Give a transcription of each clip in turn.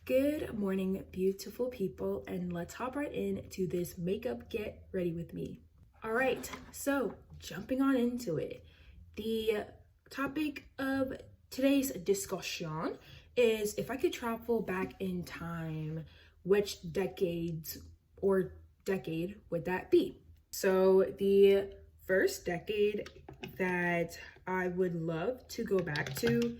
Good morning, beautiful people, and let's hop right into this makeup get ready with me. All right, so jumping on into it. The topic of today's discussion is if I could travel back in time, which decades or decade would that be? So the first decade that I would love to go back to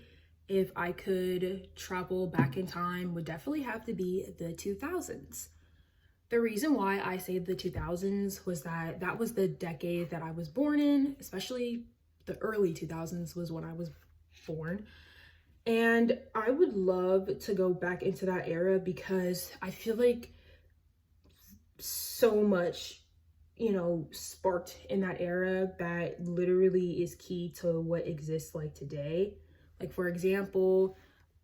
if I could travel back in time would definitely have to be the 2000s. The reason why I say the 2000s was that was the decade that I was born in, especially the early 2000s was when I was born. And I would love to go back into that era because I feel like so much, sparked in that era that literally is key to what exists like today. Like, for example,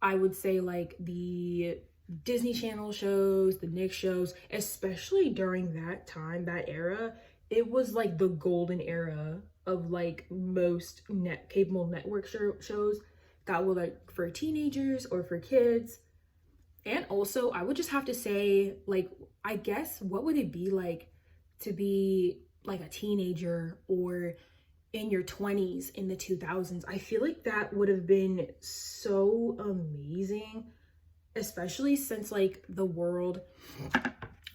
I would say like the Disney Channel shows, the Nick shows, especially during that time, that era, it was like the golden era of like most cable network shows that were like for teenagers or for kids. And also, I would just have to say, like, I guess what would it be like to be like a teenager or in your 20s in the 2000s? I feel like that would have been so amazing, especially since like the world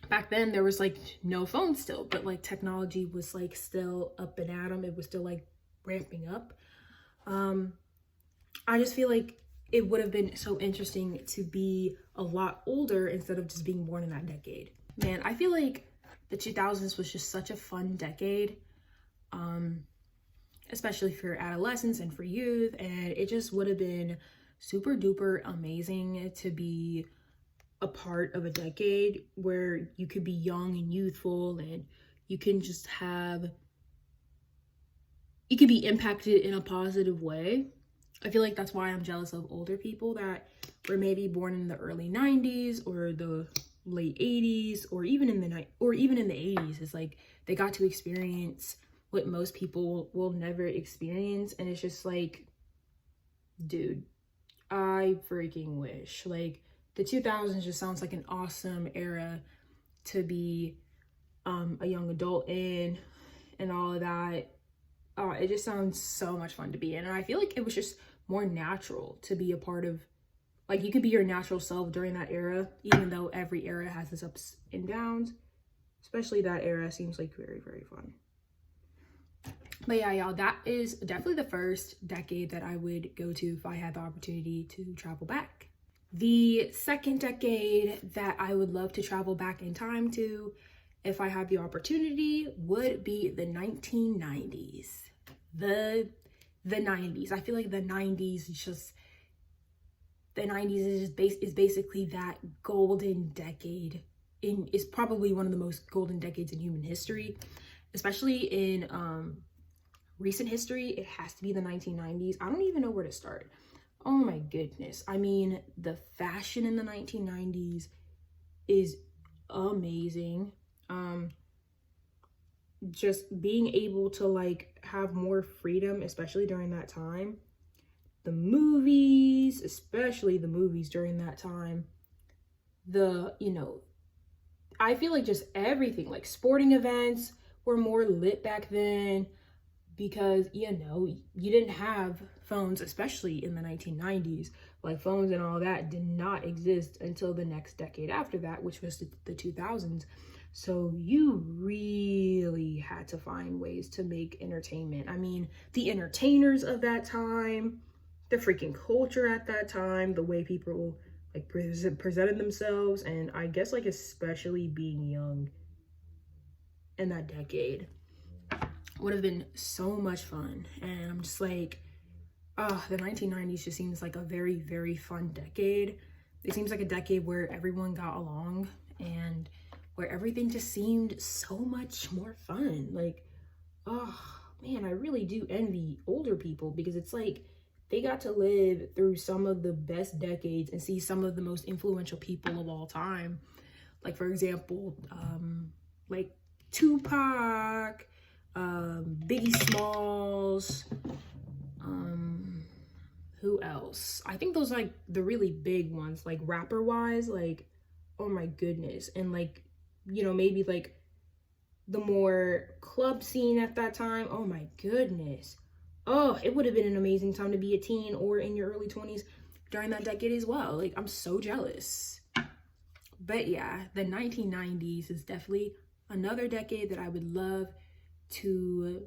back then there was like no phone still, but like technology was like still up and at 'em. It was still like ramping up. I just feel like it would have been so interesting to be a lot older instead of just being born in that decade. Man, I feel like the 2000s was just such a fun decade, especially for adolescents and for youth. And it just would have been super duper amazing to be a part of a decade where you could be young and youthful and you can just you could be impacted in a positive way. I feel like that's why I'm jealous of older people that were maybe born in the early 90s or the late 80s or even in the 80s. It's like they got to experience what most people will never experience, and it's just like, dude, I freaking wish. Like, the 2000s just sounds like an awesome era to be a young adult in and all of that. It just sounds so much fun to be in, and I feel like it was just more natural to be a part of. Like, you could be your natural self during that era, even though every era has its ups and downs. Especially that era seems like very, very fun. But yeah, y'all, that is definitely the first decade that I would go to if I had the opportunity to travel back. The second decade that I would love to travel back in time to, if I had the opportunity, would be the 1990s. The 90s. I feel like the 90s is basically that golden decade. Is probably one of the most golden decades in human history, especially in recent history. It has to be the 1990s. I don't even know where to start. Oh my goodness. I mean, the fashion in the 1990s is amazing. Just being able to like have more freedom, especially during that time. The movies, especially the movies during that time. I feel like just everything, like sporting events were more lit back then because, you didn't have phones, especially in the 1990s. Like, phones and all that did not exist until the next decade after that, which was the 2000s. So you really had to find ways to make entertainment. I mean, the entertainers of that time, the freaking culture at that time, the way people like presented themselves, and I guess like especially being young in that decade would have been so much fun. And I'm just like, the 1990s just seems like a very, very fun decade. It seems like a decade where everyone got along and where everything just seemed so much more fun. Like, oh man, I really do envy older people because it's like they got to live through some of the best decades and see some of the most influential people of all time. Like, for example, like Tupac, Biggie Smalls, Who else? I think those like the really big ones, like rapper wise, like, oh my goodness. And like, you know, maybe like the more club scene at that time. Oh my goodness. Oh, it would have been an amazing time to be a teen or in your early 20s during that decade as well. Like, I'm so jealous. But yeah, the 1990s is definitely another decade that I would love to,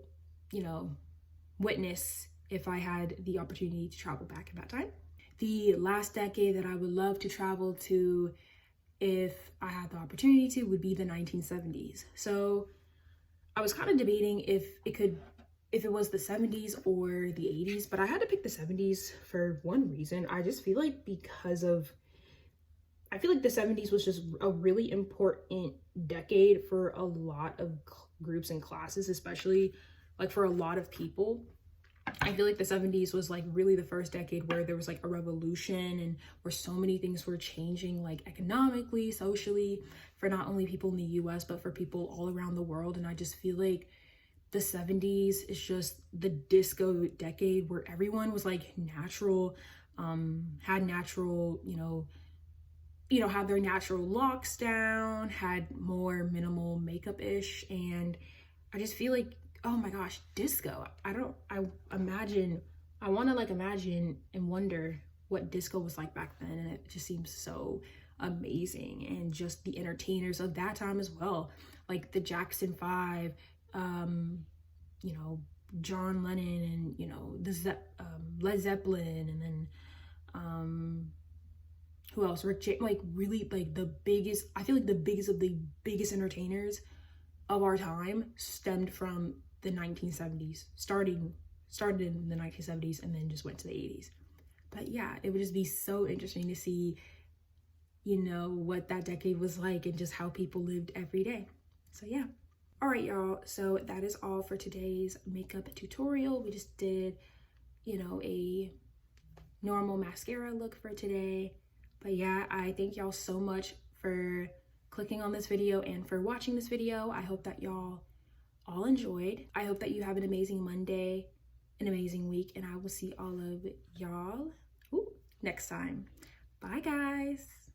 you know, witness if I had the opportunity to travel back in that time. The last decade that I would love to travel to if I had the opportunity to would be the 1970s. So I was kind of debating if it was the 70s or the 80s, but I had to pick the 70s for one reason. I just feel like I feel like the 70s was just a really important decade for a lot of groups and classes, especially like for a lot of people. I feel like the 70s was like really the first decade where there was like a revolution and where so many things were changing, like economically, socially, for not only people in the US, but for people all around the world. And I just feel like the 70s is just the disco decade where everyone was like natural, had natural, had their natural locks down, had more minimal makeup-ish. And I just feel like, oh my gosh, disco. I want to like imagine and wonder what disco was like back then. And it just seems so amazing. And just the entertainers of that time as well, like the Jackson 5, John Lennon, and, Led Zeppelin, and then, who else? Rick James, like really like I feel like the biggest of the biggest entertainers of our time stemmed from the 1970s, started in the 1970s and then just went to the 80s. But yeah, it would just be so interesting to see, what that decade was like and just how people lived every day. So yeah. All right, y'all. So that is all for today's makeup tutorial. We just did, a normal mascara look for today. But yeah, I thank y'all so much for clicking on this video and for watching this video. I hope that y'all all enjoyed. I hope that you have an amazing Monday, an amazing week, and I will see all of y'all next time. Bye, guys.